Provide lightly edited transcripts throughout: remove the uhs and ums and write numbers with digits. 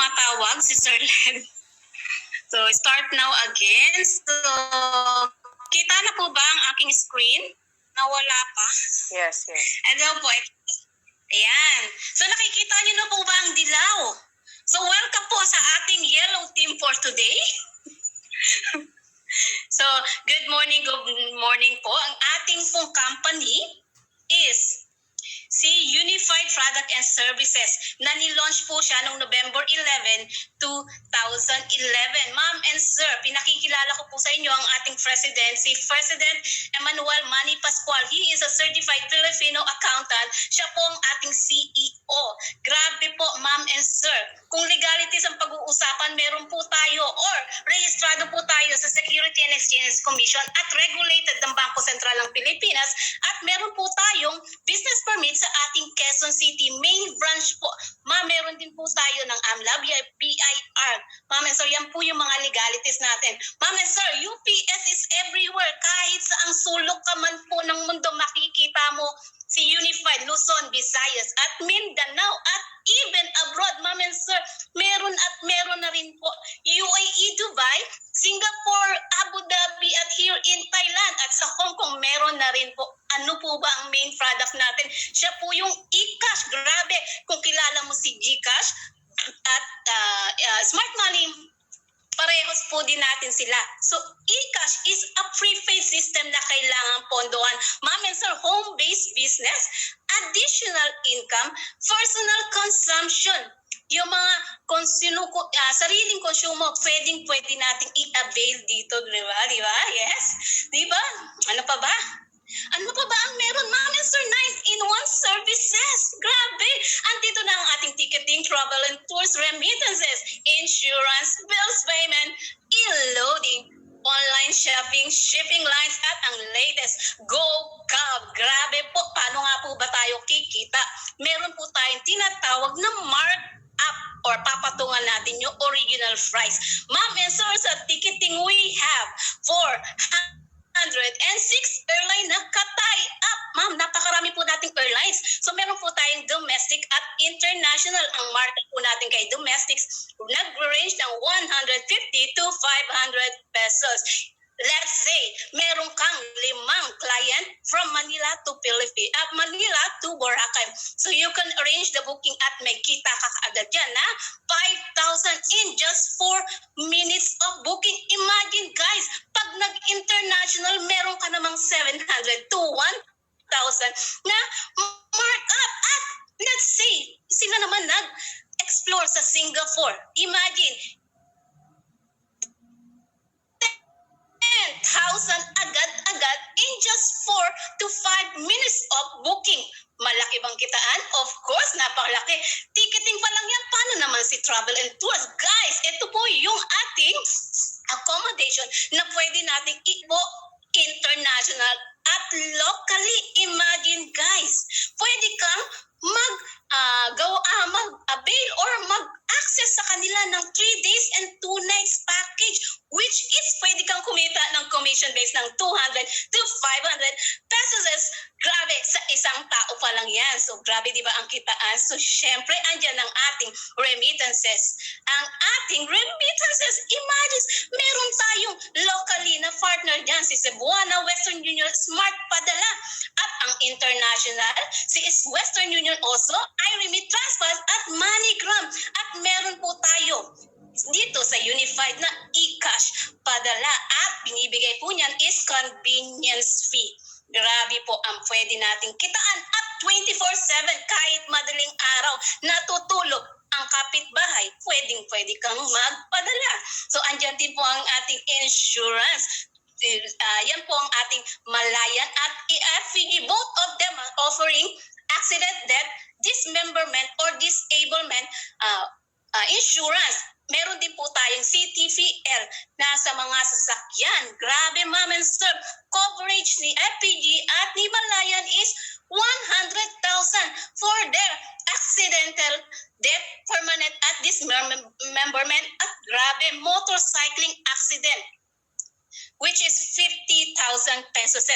tumatawag si Sir Len. So, start now again. So, kita na po ba ang aking screen? Nawala pa. Yes. Ano po? Ayan. So, nakikita niyo na po ba ang dilaw? So, welcome po sa ating yellow team for today. So, good morning po. Ang ating pong company is si Unified Product and Services na nilaunch po siya noong November 11, 2011. Ma'am and sir, pinakikilala ko po sa inyo ang ating president, si President Emmanuel Manny Pascual. He is a certified Filipino accountant. Siya po ang ating CEO. Grabe po, ma'am and sir. Kung legalities ang pag-uusapan, meron po tayo or rehistrado po tayo sa Security and Exchange Commission at regulated ng Bangko Sentral ng Pilipinas at meron po tayong business permit sa ating Quezon City main branch po. Ma'am, meron din po tayo ng AMLA, BIR. Ma'am and sir, yan po yung mga legalities natin. Ma'am and sir, UPS is everywhere. Kahit sa ang sulok ka man po ng mundo, makikita mo si Unified Luzon, Visayas at Mindanao at even abroad. Ma'am and sir, meron na rin po UAE, Dubai, Singapore, Abu Dhabi at here in Thailand at sa Hong Kong meron na rin po. Ano po ba ang main product natin? Siya po yung eCash. Grabe, kung kilala mo si GCash at Smart Money, parehos po din natin sila. So, eCash is a prepaid system na kailangan pondohan. Ma'am and sir, home-based business, additional income, personal consumption. Yung mga sariling konsumo, pwede nating i-avail dito, di ba? Yes? Di ba? Ano pa ba? Ano pa ba ang meron? Ma'am and sir, 9-in-1 services. Grabe! Andito na ang ating ticketing, travel and tours, remittances, insurance, bills payment, e-loading, online shopping, shipping lines, at ang latest, GoCab. Grabe po! Paano nga po ba tayo kikita? Meron po tayong tinatawag na markup or papatungan natin yung original price. Ma'am and sir, sa ticketing we have 406 airline na ka-tie-up. Ma'am, napakarami po nating airlines. So meron po tayong domestic at international. Ang market po natin kay domestics, nag-range ng 150 to 500 pesos. Let's say, meron kang 5 client from Manila to Philippines, at Manila to Boracay. So you can arrange the booking at may kita ka kaagad dyan na 5,000 in just 4 minutes of booking. Imagine guys, pag nag-international, meron ka namang 700 to 1,000 na markup. At let's say, sila naman nag-explore sa Singapore. Imagine, 10,000 agad-agad in just 4 to 5 minutes of booking. Malaki bang kitaan? Of course, napakalaki. Ticketing pa lang yan. Paano naman si travel and tours? Guys, ito po yung ating accommodation na pwede nating i-book international at locally. Imagine guys, pwede kang mag-avail or mag-access sa kanila ng 3 days and 2 nights package, which is pwede kang kumita ng commission base ng 200 to 500 pesos. Grabe, sa isang tao pa lang yan. So grabe, di ba ang kitaan? So syempre, andyan ang ating remittances. Ang ating remittances, imagine, meron tayong locally na partner dyan, si Cebuana, Western Union, Smart Padala. At ang international, si Western Union also, iRemit Transfers at MoneyGram. At meron po tayo dito sa Unified na eCash Padala. At binibigay po niyan is convenience fee. Grabe po ang pwede nating kitaan at 24/7 kahit madaling araw natutulog ang kapitbahay, pwede kang magpadala. So andyan din po ang ating insurance. Yan po ang ating Malayan at EFG. Both of them are offering accident, death, dismemberment or disablement insurance. Meron din po tayong CTVL na sa mga sasakyan. Grabe, ma'am and sir, coverage ni FPG at ni Malayan is 100,000 for their accidental death, permanent at dismemberment at grabe, motorcycling accident, which is 50,000 pesos.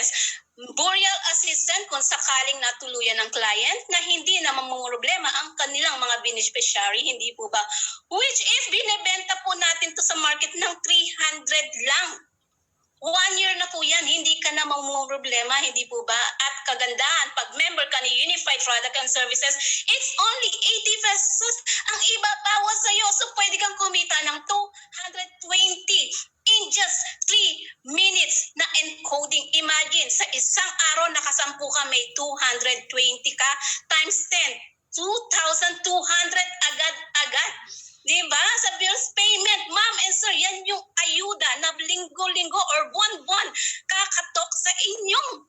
burial assistant kung sakaling natuluyan ng client na hindi na mamumroblema ang kanilang mga beneficiary, hindi po ba? Which is, binebenta po natin to sa market ng 300 lang. 1 year na po yan, hindi ka na mamumroblema, hindi po ba? At kagandahan, pag member ka ni Unified Product and Services, it's only 80 pesos ang ibabawas sa'yo. So pwede kang kumita ng 220 in just 3 minutes na encoding. Imagine, sa isang araw nakasampu ka, may 220 ka, times 10, 2,200 agad-agad. Diba? Sa bills payment, ma'am and sir, yan yung ayuda na linggo-linggo or buwan-buwan kakatok sa inyong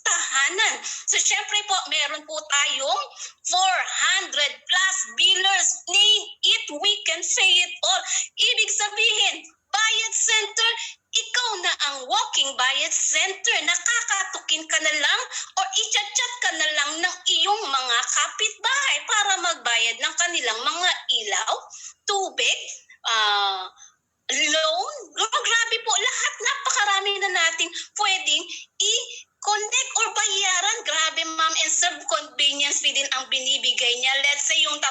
tahanan. So, syempre po, meron po tayong 400 plus billers. Name it, we can say it all. Ibig sabihin, bayad center, ikaw na ang walking bayad center. Nakakatukin ka na lang o i-chat ka na lang ng iyong mga kapitbahay para magbayad ng kanilang mga ilaw, tubig, loan. Oh, grabe po, lahat napakarami na nating pwedeng i-connect or bayaran. Grabe, ma'am and sir, convenience fee din ang binibigay niya. Let's say yung 30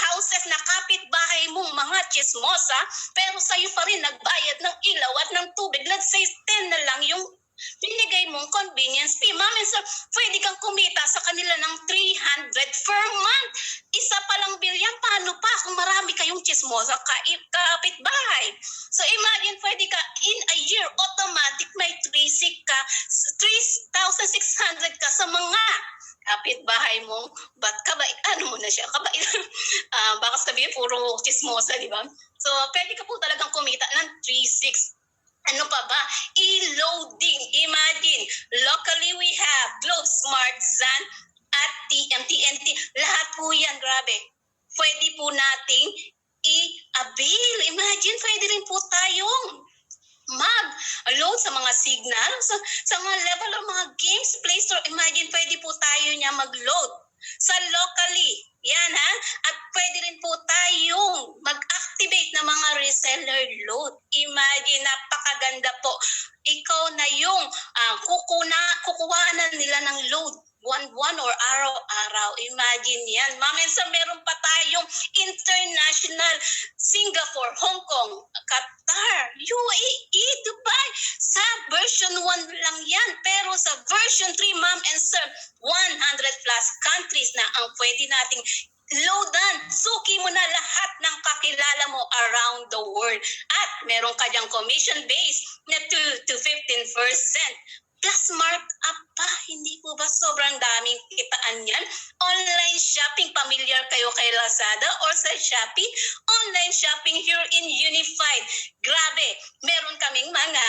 houses na kapitbahay mong mga chismosa, pero sa'yo pa rin nagbayad ng ilaw at ng tubig. Let's say 10 na lang yung binigay mong convenience fee. Ma'am and sir, pwede kang kumita sa kanila ng 300 per month. Isa palang bill yan, paano pa kung marami kayong chismosa kapitbahay? So imagine, pwede ka in a year, automatic may 3,600 ka sa mga kapitbahay mong, ba't kabait? Ano mo na siya? Kabait. Baka sabihin, puro chismosa, di ba? So, pwede ka po talagang kumita ng 3,600. Ano pa ba? E-loading. Imagine, locally we have Globe Smart, Zan, at TNT. Lahat po yan, grabe. Pwede po nating i-avail. Imagine, pwede rin po tayong mag-load sa mga signal, sa mga level of mga games, Play Store. Imagine, pwede po tayo niya mag-load sa locally. Yan ha. At pwede rin po tayong mag-activate ng mga reseller load. Imagine, napakaganda po. Ikaw na yung kukuhanan nila ng load buwan-buwan or araw-araw. Imagine yan. Ma'am and sir, meron pa tayong international, Singapore, Hong Kong, Qatar, UAE, Dubai. Sa version 1 lang yan. Pero sa version 3, ma'am and sir, 100 plus countries na ang pwede nating loadan. Suki mo na lahat ng kakilala mo around the world. At meron ka diyang commission base na 2 to 15%. Plus markup pa, hindi po ba sobrang daming kitaan yan? Online shopping, familiar kayo kay Lazada or sa Shopee? Online shopping here in Unified. Grabe, meron kaming mga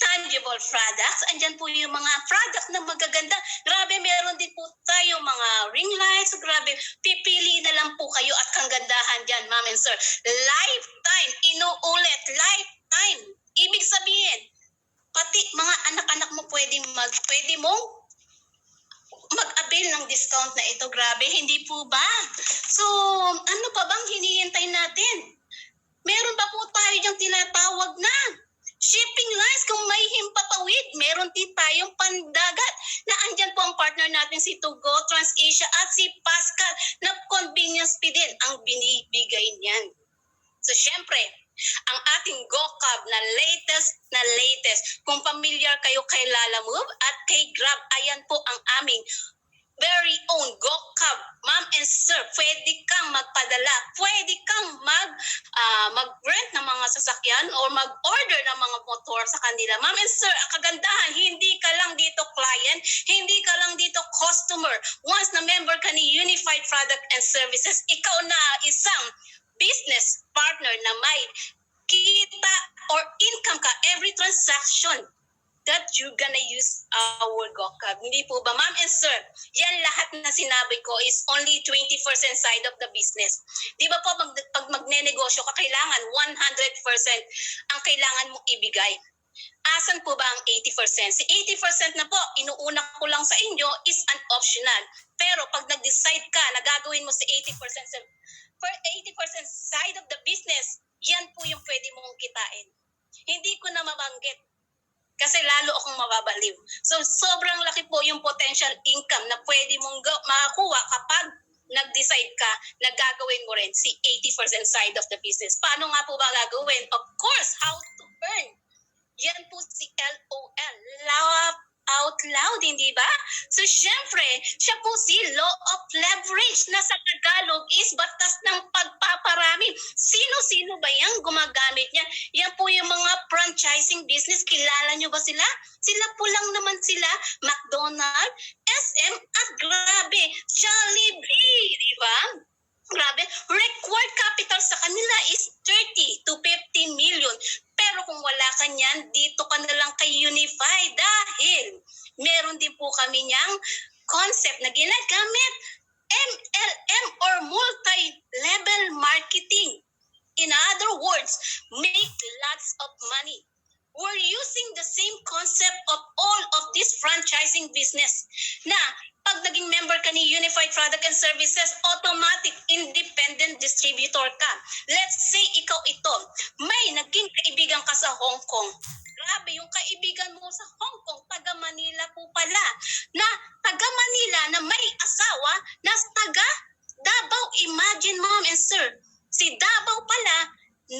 tangible products. Andyan po yung mga product na magaganda. Grabe, meron din po tayo mga ring lights. Grabe, pipili na lang po kayo at kanggandahan dyan, ma'am and sir. Lifetime, inuulit, lifetime. Ibig sabihin, pati mga anak-anak mo pwede mong mag-avail ng discount na ito. Grabe, hindi po ba? So, ano pa bang hinihintay natin? Meron pa po tayo diyang tinatawag na shipping lines. Kung may himpapawid, meron din tayong pandagat na andyan po ang partner natin si Tugo, TransAsia at si Pascal na convenience fee din ang binibigay niyan. So, syempre, ang ating GoCab na latest. Kung familiar kayo kay Lalamove at kay Grab, ayan po ang aming very own GoCab. Ma'am and sir, pwede kang magpadala, pwede kang mag-rent ng mga sasakyan or mag-order ng mga motor sa kanila. Ma'am and sir, kagandahan, hindi ka lang dito client, hindi ka lang dito customer. Once na member ka ni Unified Product and Services, ikaw na isang business partner na may kita or income ka every transaction that you're gonna use our GoCab. Hindi po ba, ma'am and sir? Yan lahat na sinabi ko is only 20% side of the business. Di ba po, pag magnenegosyo ka, kailangan 100% ang kailangan mong ibigay. Asan po ba ang 80%? Si 80% na po, inuuna ko lang sa inyo is an optional. Pero pag nag-decide ka na gagawin mo si 80% for 80% side of the business, yan po yung pwede mong kitain. Hindi ko na mabanggit kasi lalo akong mababaliw. So sobrang laki po yung potential income na pwede mong makakuha kapag nag-decide ka na gagawin mo rin si 80% side of the business. Paano nga po ba gagawin? Of course, how to earn. Yan po si LOL. Laugh out loud, hindi ba? So, syempre, siya po si law of leverage na sa Tagalog is batas ng pagpaparami. Sino-sino ba yung gumagamit niya? Yan po yung mga franchising business. Kilala nyo ba sila? Sila po lang naman sila. McDonald's, SM, at grabe, Jollibee, di ba? Grabe, required capital sa kanila is 30 to 50 million. Pero kung wala ka niyan, dito ka na lang kay Unify dahil meron din po kami niyang concept na ginagamit, MLM or multi-level marketing. In other words, make lots of money. We're using the same concept of all of this franchising business na pag naging member ka ni Unified Product and Services, automatic independent distributor ka. Let's say ikaw ito, may naging kaibigan ka sa Hong Kong. Grabe, yung kaibigan mo sa Hong Kong, taga Manila po pala. Na taga Manila na may asawa na taga Davao. Imagine, ma'am and sir, si Davao pala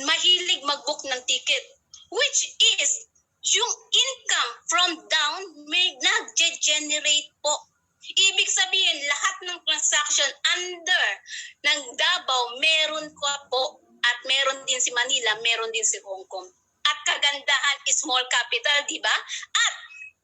mahilig mag-book ng ticket. Which is, yung income from down may nag-generate po. Ibig sabihin, lahat ng transaction under ng Davao, meron ko po at meron din si Manila, meron din si Hong Kong. At kagandahan is small capital, di ba? At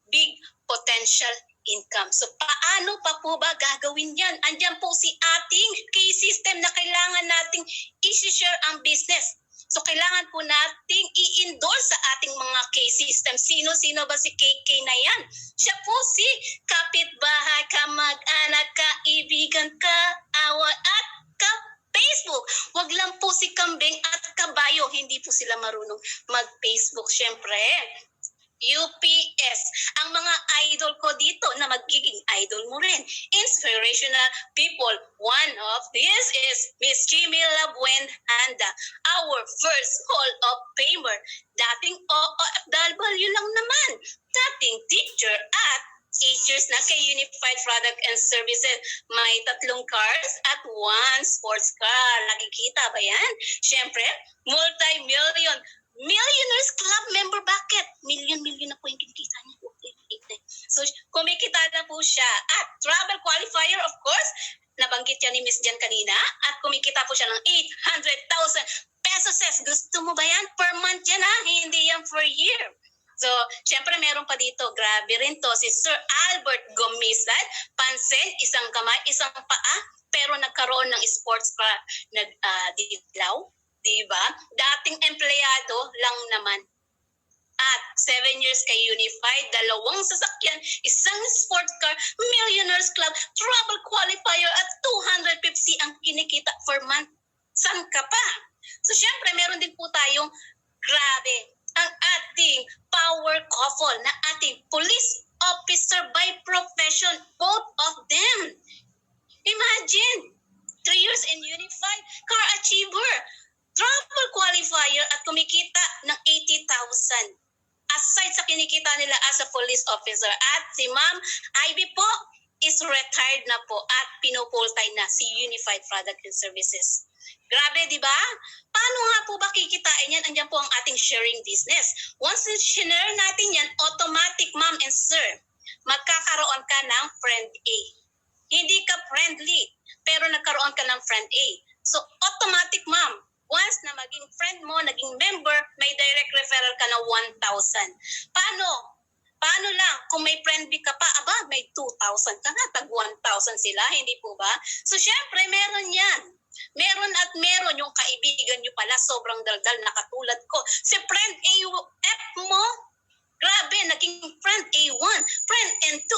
big potential income. So paano pa po ba gagawin yan? Andyan po si ating key system na kailangan nating i-share ang business. So kailangan po nating i-endorse sa ating mga K-system. Sino-sino ba si KK na yan? Siya po si kapitbahay, kamag-anak, kaibigan, kaawa at ka-Facebook. Wag lang po si kambing at kabayo. Hindi po sila marunong mag-Facebook. Siyempre, UPS. Ang mga idol ko dito na magiging idol mo rin. Inspirational people. One of these is Miss Chimila Buenanda, our first Hall of Famer. Dating OFW lang naman. Dating teacher at 8 years na kay Unified Product and Services. May 3 cars at 1 sports car. Nakikita ba yan? Siyempre, multi-million Millionaires Club member. Bakit? Million na po yung kinikita niya. So, kumikita na po siya. At travel qualifier, of course, nabanggit yan ni Miss Jan kanina. At kumikita po siya ng 800,000 pesos. Gusto mo ba yan? Per month yan ha? Hindi yan per year. So, syempre meron pa dito. Grabe rin to. Si Sir Albert Gomisad. Pansin, isang kamay, isang paa. Pero nagkaroon ng sports car na dilaw. Diba? Dating empleyado lang naman. At 7 years kay Unified, 2 sasakyan, isang sports car, Millionaires Club, travel qualifier at 250 ang kinikita per month. San ka pa? So syempre, meron din po tayong grabe ang ating power couple na ating police officer by profession, both of them. Imagine, 3 years in Unified, car achiever, travel qualifier at kumikita ng 80,000. Aside sa kinikita nila as a police officer. At si Ma'am Ivy po is retired na po at pinupultime na si Unified Product and Services. Grabe, di ba? Paano nga po ba kikitain yan? Andiyan po ang ating sharing business. Once na-share natin yan, automatic, ma'am and sir, magkakaroon ka ng friend A. Hindi ka friendly, pero nagkaroon ka ng friend A. So, automatic, ma'am. Once na maging friend mo, naging member, may direct referral ka na 1,000. Paano lang? Kung may friend B ka pa, aba, may 2,000 ka na, tag 1,000 sila, hindi po ba? So, syempre, meron yan. Meron at meron yung kaibigan nyo pala, sobrang daldal na katulad ko. Si friend AF mo, grabe, naging friend A1, friend N2,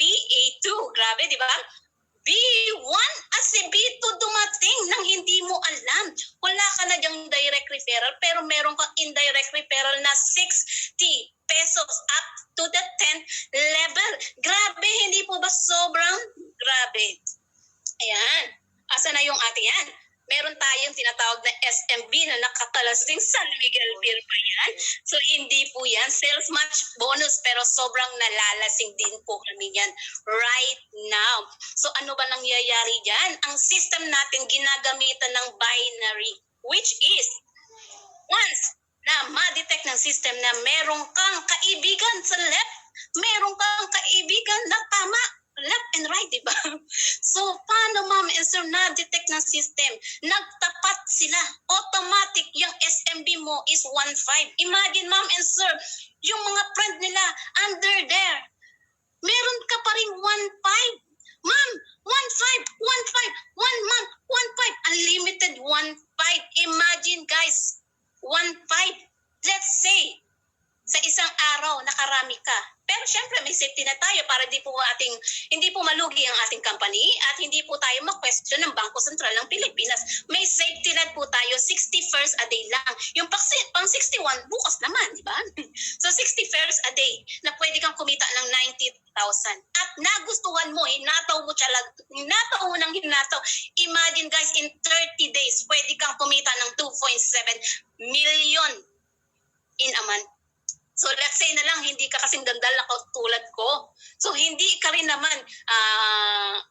PA2, grabe, di ba? B1 at si B2 dumating nang hindi mo alam. Wala ka na diyang direct referral pero meron kang indirect referral na 60 pesos up to the 10th level. Grabe, hindi po ba sobrang grabe? Ayan. Asa na yung ate yan? Meron tayong tinatawag na SMB na nakatalasing San Miguel Beer pa yan. So hindi po yan sales match bonus pero sobrang nalalasing din po kami yan right now. So ano ba nangyayari dyan? Ang system natin ginagamitan ng binary which is once na ma-detect ng system na merong kang kaibigan sa left, merong kang kaibigan na tama, left and right, di ba? So, paano ma'am and sir na-detect ng system? Nagtapat sila. Automatic, yung SMB mo is 1.5. Imagine ma'am and sir, yung mga friend nila under there, meron ka pa rin 1.5. Ma'am, 1.5, 1.5, 1 month, 1.5, unlimited 1.5. Imagine guys, 1.5. Let's say, sa isang araw, nakarami ka. Pero syempre, may safety na tayo para hindi po malugi ang ating company at hindi po tayo ma-question ng Bangko Sentral ng Pilipinas. May safety net po tayo, 60 fares a day lang. Yung pang 61, bukas naman, di ba? So 60 fares a day na pwede kang kumita ng 90,000. At nagustuhan mo, hinataw mo ng hinataw. Imagine guys, in 30 days, pwede kang kumita ng 2.7 million in a month. So let's say na lang, hindi ka kasing dandal na tulad ko. So hindi ka rin naman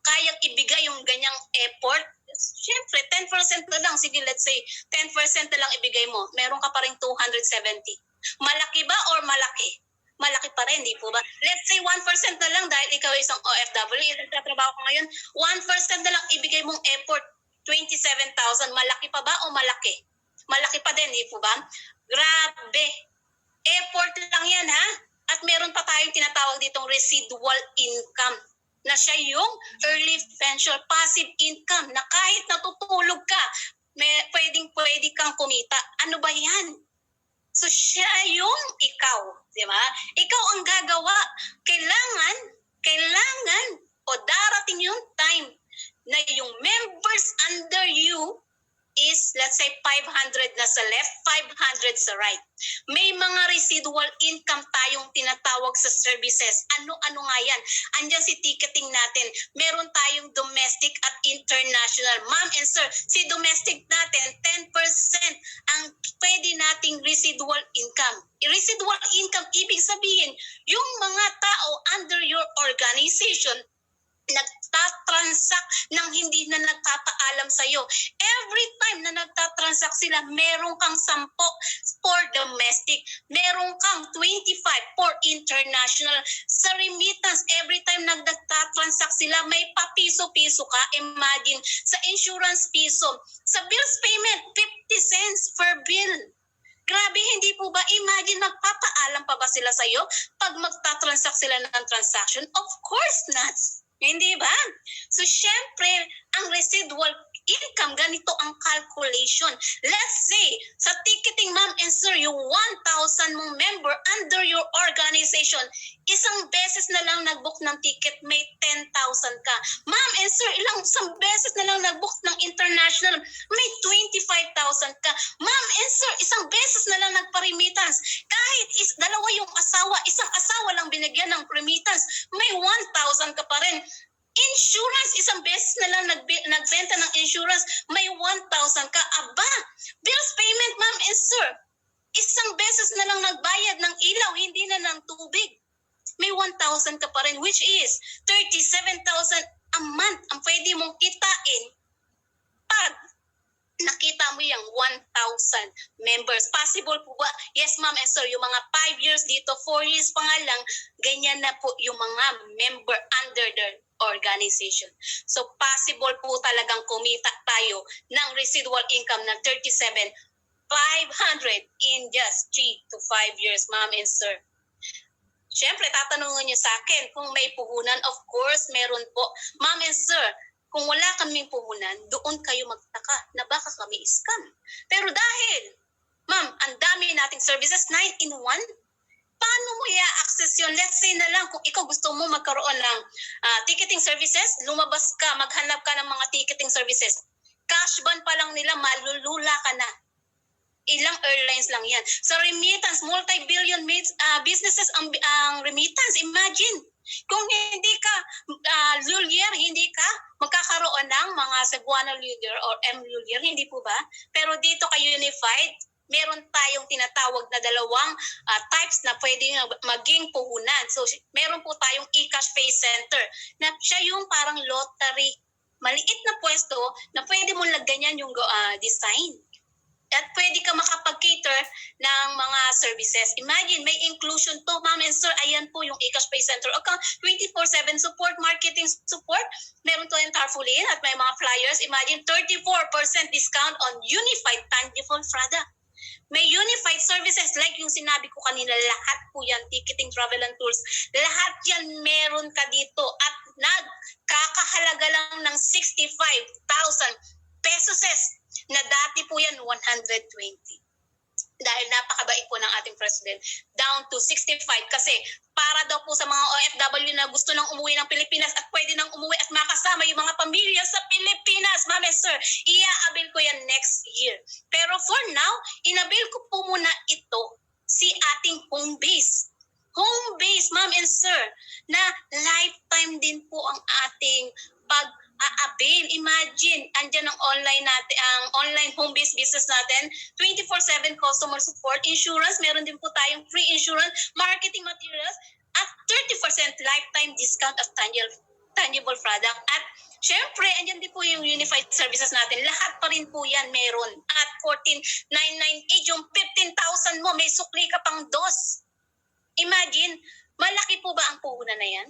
kayang ibigay yung ganyang effort. Siyempre, 10% na lang. Sige, let's say 10% na lang ibigay mo. Meron ka pa rin 270. Malaki ba or malaki? Malaki pa rin, di po ba? Let's say 1% na lang dahil ikaw isang OFW, nagtatrabaho ko ngayon, 1% na lang ibigay mong effort, 27,000. Malaki pa ba o malaki? Malaki pa din, di po ba? Grabe. Effort lang yan ha. At meron pa tayong tinatawag ditong residual income na siya yung early pension passive income na kahit natutulog ka, pwede kang kumita. Ano ba yan? So siya yung ikaw, di ba? Ikaw ang gagawa. Kailangan o darating yung time na yung members under you is, let's say, 500 na sa left, 500 sa right. May mga residual income tayong tinatawag sa services. Ano nga yan? Andyan si ticketing natin. Meron tayong domestic at international. Ma'am and sir, si domestic natin, 10% ang pwede nating residual income. Residual income, ibig sabihin, yung mga tao under your organization nagtatransact ng hindi na nagpapaalam sa'yo. Every time na nagtatransact sila, meron kang 10 for domestic, meron kang 25 for international. Sa remittance, every time nagtatransact sila, may papiso-piso ka. Imagine, sa insurance piso, sa bills payment, 50 cents per bill. Grabe, hindi po ba? Imagine, magpapaalam pa ba sila sa'yo pag magtatransact sila ng transaction? Of course not. Hindi ba? So, syempre, ang residual income, ganito ang calculation. Let's say, sa ticketing, ma'am and sir, yung 1,000 mong member under your organization, isang beses na lang nag-book ng ticket, may 10,000 ka. Ma'am and sir, isang beses na lang nag-book ng international, may 25,000 ka. Ma'am and sir, isang beses na lang nagpa-remittance. Kahit dalawa yung asawa, isang asawa lang binigyan ng remittance, may 1,000 ka pa rin. Insurance, isang beses na lang nagbenta ng insurance, may 1,000 ka. Aba, bills payment, ma'am and sir, isang beses na lang nagbayad ng ilaw, hindi na ng tubig. May 1,000 ka pa rin, which is 37,000 a month ang pwede mong kitain pag nakita mo yung 1,000 members. Possible po ba? Yes, ma'am and sir, yung mga 5 years dito, 4 years pa nga lang, ganyan na po yung mga member under their organization. So, possible po talagang kumita tayo ng residual income ng 37,500 in just 3 to 5 years, ma'am and sir. Siyempre, tatanungin niyo sa akin kung may puhunan. Of course, meron po. Ma'am and sir, kung wala kaming puhunan, doon kayo magtaka na baka kami scam. Pero dahil, ma'am, ang dami nating services, 9 in 1, paano mo i-access yun? Let's say na lang, kung ikaw gusto mo magkaroon ng ticketing services, lumabas ka, maghanap ka ng mga ticketing services. Cash ban pa lang nila, malulula ka na. Ilang airlines lang yan. Sa remittance, multi-billion businesses ang remittance. Imagine, Kung hindi ka lawyer, hindi ka magkakaroon ng mga Cebuano lawyer or M lawyer, hindi po ba? Pero dito kay Unified, meron tayong tinatawag na dalawang types na pwedeng maging puhunan. So meron po tayong e-cash pay center na siya yung parang lottery, maliit na pwesto na pwede mo lagyan yung design. At pwede ka makapag-cater ng mga services. Imagine, may inclusion to, ma'am and sir. Ayan po yung e-cash pay center. Okay, 24/7 support, marketing support. Meron to yung tarpaulin at may mga flyers. Imagine, 34% discount on Unified Tangible product. May Unified services like yung sinabi ko kanina, lahat po yan, ticketing, travel and tours. Lahat yan meron ka dito at nagkakahalaga lang ng 65,000 pesos na dati po yan 120. Dahil napakabait po ng ating president, down to 65 kasi para daw po sa mga OFW na gusto nang umuwi ng Pilipinas at pwede nang umuwi at makasama yung mga pamilya sa Pilipinas. Ma'am and sir, i-avail ko yan next year. Pero for now, inabil ko po muna ito si ating home base. Home base, ma'am and sir, na lifetime din po ang ating pag-a-avail. Imagine, andyan ang online natin, ang online home-based business natin, 24/7 customer support, insurance, meron din po tayong free insurance, marketing materials, at 30% lifetime discount of tangible product. At syempre, andyan din po yung unified services natin. Lahat pa rin po yan meron. At 14,998, yung 15,000 mo, may sukli ka pang dos. Imagine, malaki po ba ang puhunan na yan?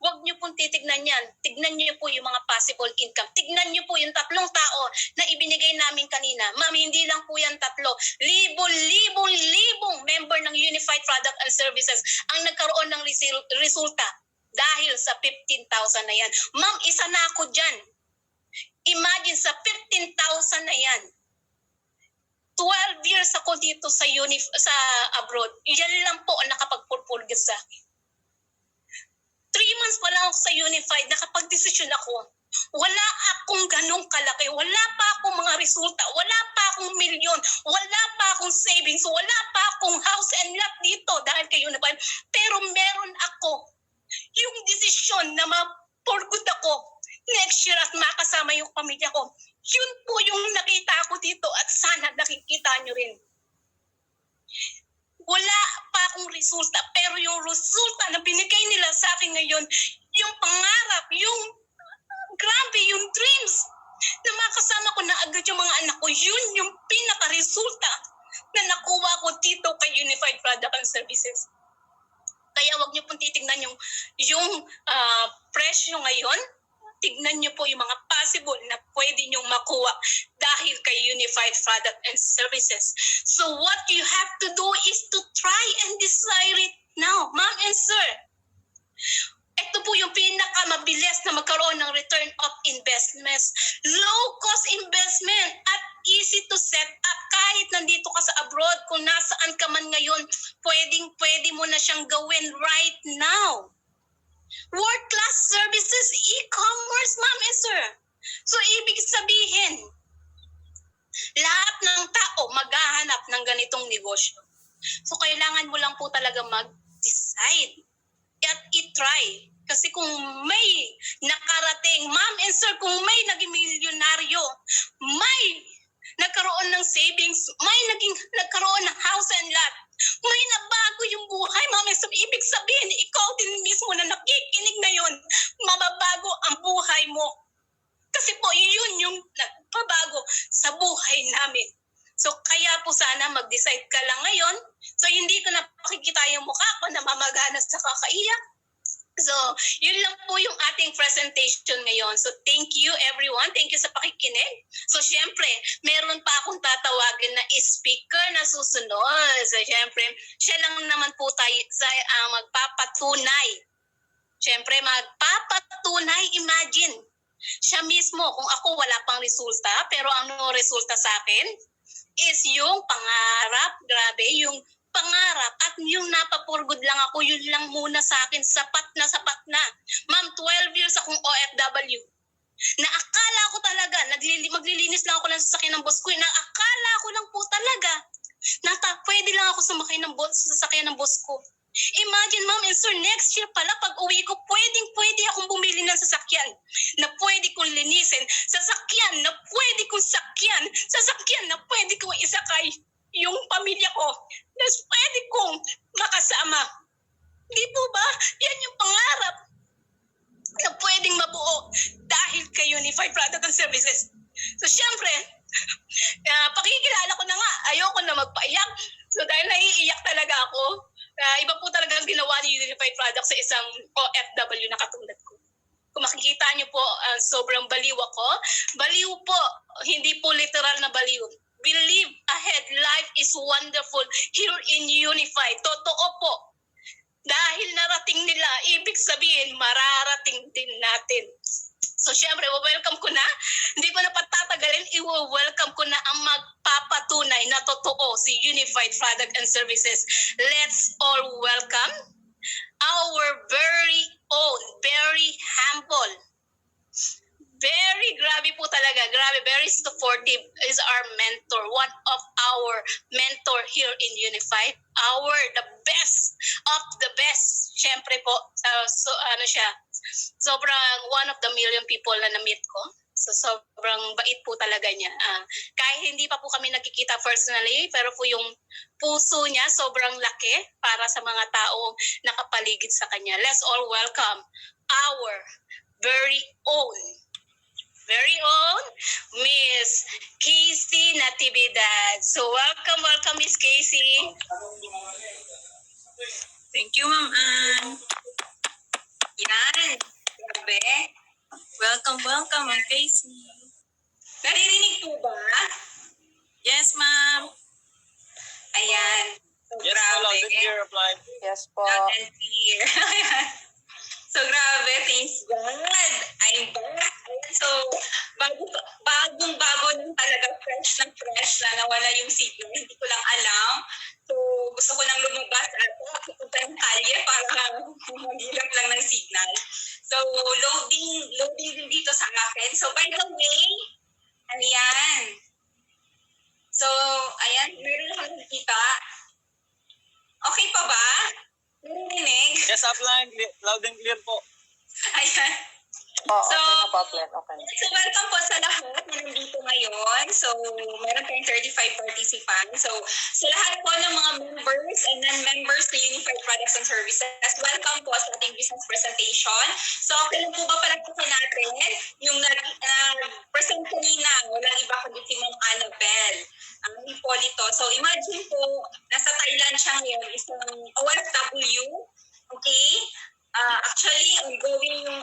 Huwag niyo pong titignan yan. Tignan niyo po yung mga possible income. Tignan niyo po yung 3 tao na ibinigay namin kanina. Ma'am, hindi lang po yan 3. Libong member ng Unified Product and Services ang nagkaroon ng resulta dahil sa 15,000 na yan. Ma'am, isa na ako dyan. Imagine sa 15,000 na yan. 12 years ako dito sa abroad. Yan lang po ang nakapagpurpurgit sa akin. 3 months pa lang ako sa Unified, nakapag-desisyon ako. Wala akong ganong kalaki, wala pa akong mga resulta, wala pa akong milyon, wala pa akong savings, wala pa akong house and lot dito dahil kay Unified. Pero meron ako yung desisyon na ma-for good ako next year at makasama yung pamilya ko. Yun po yung nakita ko dito at sana nakikita nyo rin. Wala pa akong resulta, pero yung resulta na binigay nila sa akin ngayon, yung pangarap, yung grabe, yung dreams, na makasama ko na agad yung mga anak ko, yun yung pinaka-resulta na nakuha ko dito kay Unified Product and Services. Kaya wag niyo pong titignan yung presyo ngayon. Tignan niyo po yung mga possible na pwede niyong makuha dahil kay Unified Product and Services. So what you have to do is to try and decide it now, ma'am and sir. Ito po yung pinakamabilis na magkaroon ng return of investments. Low-cost investment at easy to set up. Kahit nandito ka sa abroad, kung nasaan ka man ngayon, pwede mo na siyang gawin right now. World-class services, e-commerce, ma'am and sir. So, ibig sabihin, lahat ng tao maghahanap ng ganitong negosyo. So, kailangan mo lang po talaga mag-decide at i-try. Kasi kung may nakarating, ma'am and sir, kung may naging milyonaryo, may nagkaroon ng savings, may nagkaroon ng house and lot, may nabago yung buhay, ma'am and sir. Ibig sabihin, ikaw din mismo na nakikinig ngayon, mababago ang buhay mo. Kasi po, yun yung nagpabago sa buhay namin. So, kaya po sana mag-decide ka lang ngayon. So, hindi ko na pakikita yung mukha ko na mamaganas sa kakaiyak. So, yun lang po yung ating presentation ngayon. So, thank you everyone. Thank you sa pakikinig. So, syempre, meron pa akong tatawagin na speaker na susunod. So, syempre, siya lang naman po tayo sa magpapatunay. Syempre, magpapatunay. Imagine, siya mismo, kung ako wala pang resulta, pero ang resulta sa akin is yung pangarap. Grabe, yung pangarap at yung napapurgod lang ako, yun lang muna sa akin, sapat na. Ma'am, 12 years akong OFW. Naakala ko talaga, maglilinis lang ako ng sasakyan ng boss ko. Naakala ko lang po talaga, pwede lang ako sumakay ng sasakyan ng boss ko. Imagine, ma'am and sir, next year pala pag uwi ko, pwede akong bumili ng sasakyan na pwede kong linisin, sasakyan na pwede kong sakyan, sasakyan na pwede kong isakay yung pamilya ko, na pwede kong makasama. Di po ba? Yan yung pangarap na pwedeng mabuo dahil kay Unified Product and Services. So, syempre, pakikilala ko na nga, ayoko na magpaiyak. So, dahil naiiyak talaga ako, iba po talaga ang ginawa ni Unified Product sa isang OFW na katulad ko. Kung makikita niyo po, sobrang baliw ako. Baliw po, hindi po literal na baliw. Believe ahead, life is wonderful here in Unified. Totoo po. Dahil narating nila, ibig sabihin, mararating din natin. So, syempre, welcome ko na. Hindi ko na patatagalin, i-welcome ko na ang magpapatunay na totoo si Unified Product and Services. Let's all welcome our very own, very humble, very grabe po talaga, very supportive is our mentor, one of our mentor here in Unified, the best of the best. Syempre po, sobrang one of the million people na na-meet ko. So sobrang bait po talaga niya. Kahit hindi pa po kami nakikita personally, pero po yung puso niya sobrang laki para sa mga taong nakapaligid sa kanya. Let's all welcome our very own Miss Casey Natividad. So welcome Miss Casey. Thank you, Ma'am Ann. Yan. Grabe. Welcome, Ma'am Casey. Naririnig po ba? Yes, Ma'am. Ayan. So, Yes, grabe. loud and clear, applied. Yes po. Loud and clear. Ayan. So, grabe. Thanks God. I'm back. Ayan. So, bagong-bago nang talaga fresh na nawala yung signal. Hindi ko lang alam. So, gusto ko nang lumabas at pupunta ng kalye para maghilap lang ng signal. So, loading din dito sa akin. So, by the way, ayan. So, ayan, meron akong nakita. Okay pa ba? Narinig? Yes, upline, loud and clear po. Ayan. Okay na po, Glenn. Okay. So, welcome po sa lahat na nandito ngayon. So, meron tayong 35 participants. So, sa lahat po ng mga members and non-members ng Unified Products and Services, welcome po sa ating business presentation. So, okay lang po ba palagpasan natin yung nag-present kanina, walang iba kundi si Ma'am Annabelle, ang Hipolito. So, imagine po, nasa Thailand siya ngayon, isang OFW, okay? Actually, ongoing yung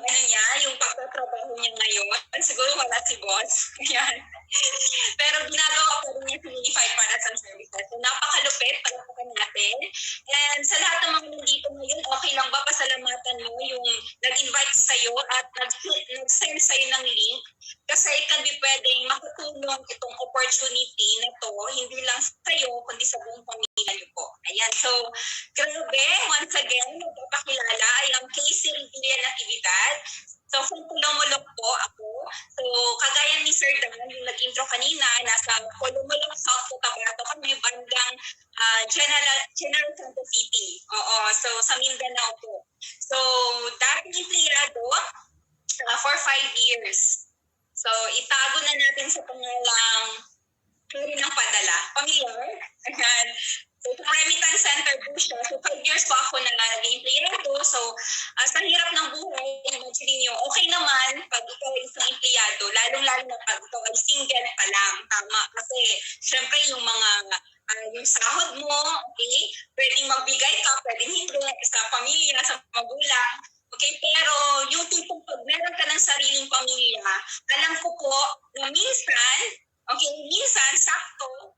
yung pagtatrabaho niya ngayon. Siguro wala si boss. Ayan. Pero ginagawa pa rin niya sa Unified Products and Services. So, napakalupit, palapakan natin. And sa lahat ng mga nandito ngayon, okay lang ba pasalamatan mo yung nag-invite sa'yo at nag-send sa'yo ng link? Kasi ikaw pwedeng makatulong itong opportunity na to, hindi lang sa'yo, kundi sa buong pamilya niyo po. Ayan. So, grabe, once again, magpapakilala ay ang Casey Natividad. So, kung Pulomolok po ako. So, kagaya ni Sir Dan, yung nag-intro kanina, nasa Pulomolok, South Cotabato kami, bandang General Santos City. Oo, so sa Mindanao po. So, dating empleyado for 5 years. So, itago na natin sa pangalang Puri ng Padala. Familiar? Ayan. So, remittance center po siya. So, 5 years po ako na naging empleyado. So, sa hirap ng buhay, imagine niyo, okay naman pag ikaw ay isang empleyado, lalong-lalo na pag ikaw ay single pa lang. Tama. Kasi, syempre, yung mga yung sahod mo, okay, pwedeng magbigay ka, pwedeng hindi, sa pamilya, sa magulang. Okay, pero yung tipong pag meron ka ng sariling pamilya, alam ko po na minsan, sakto,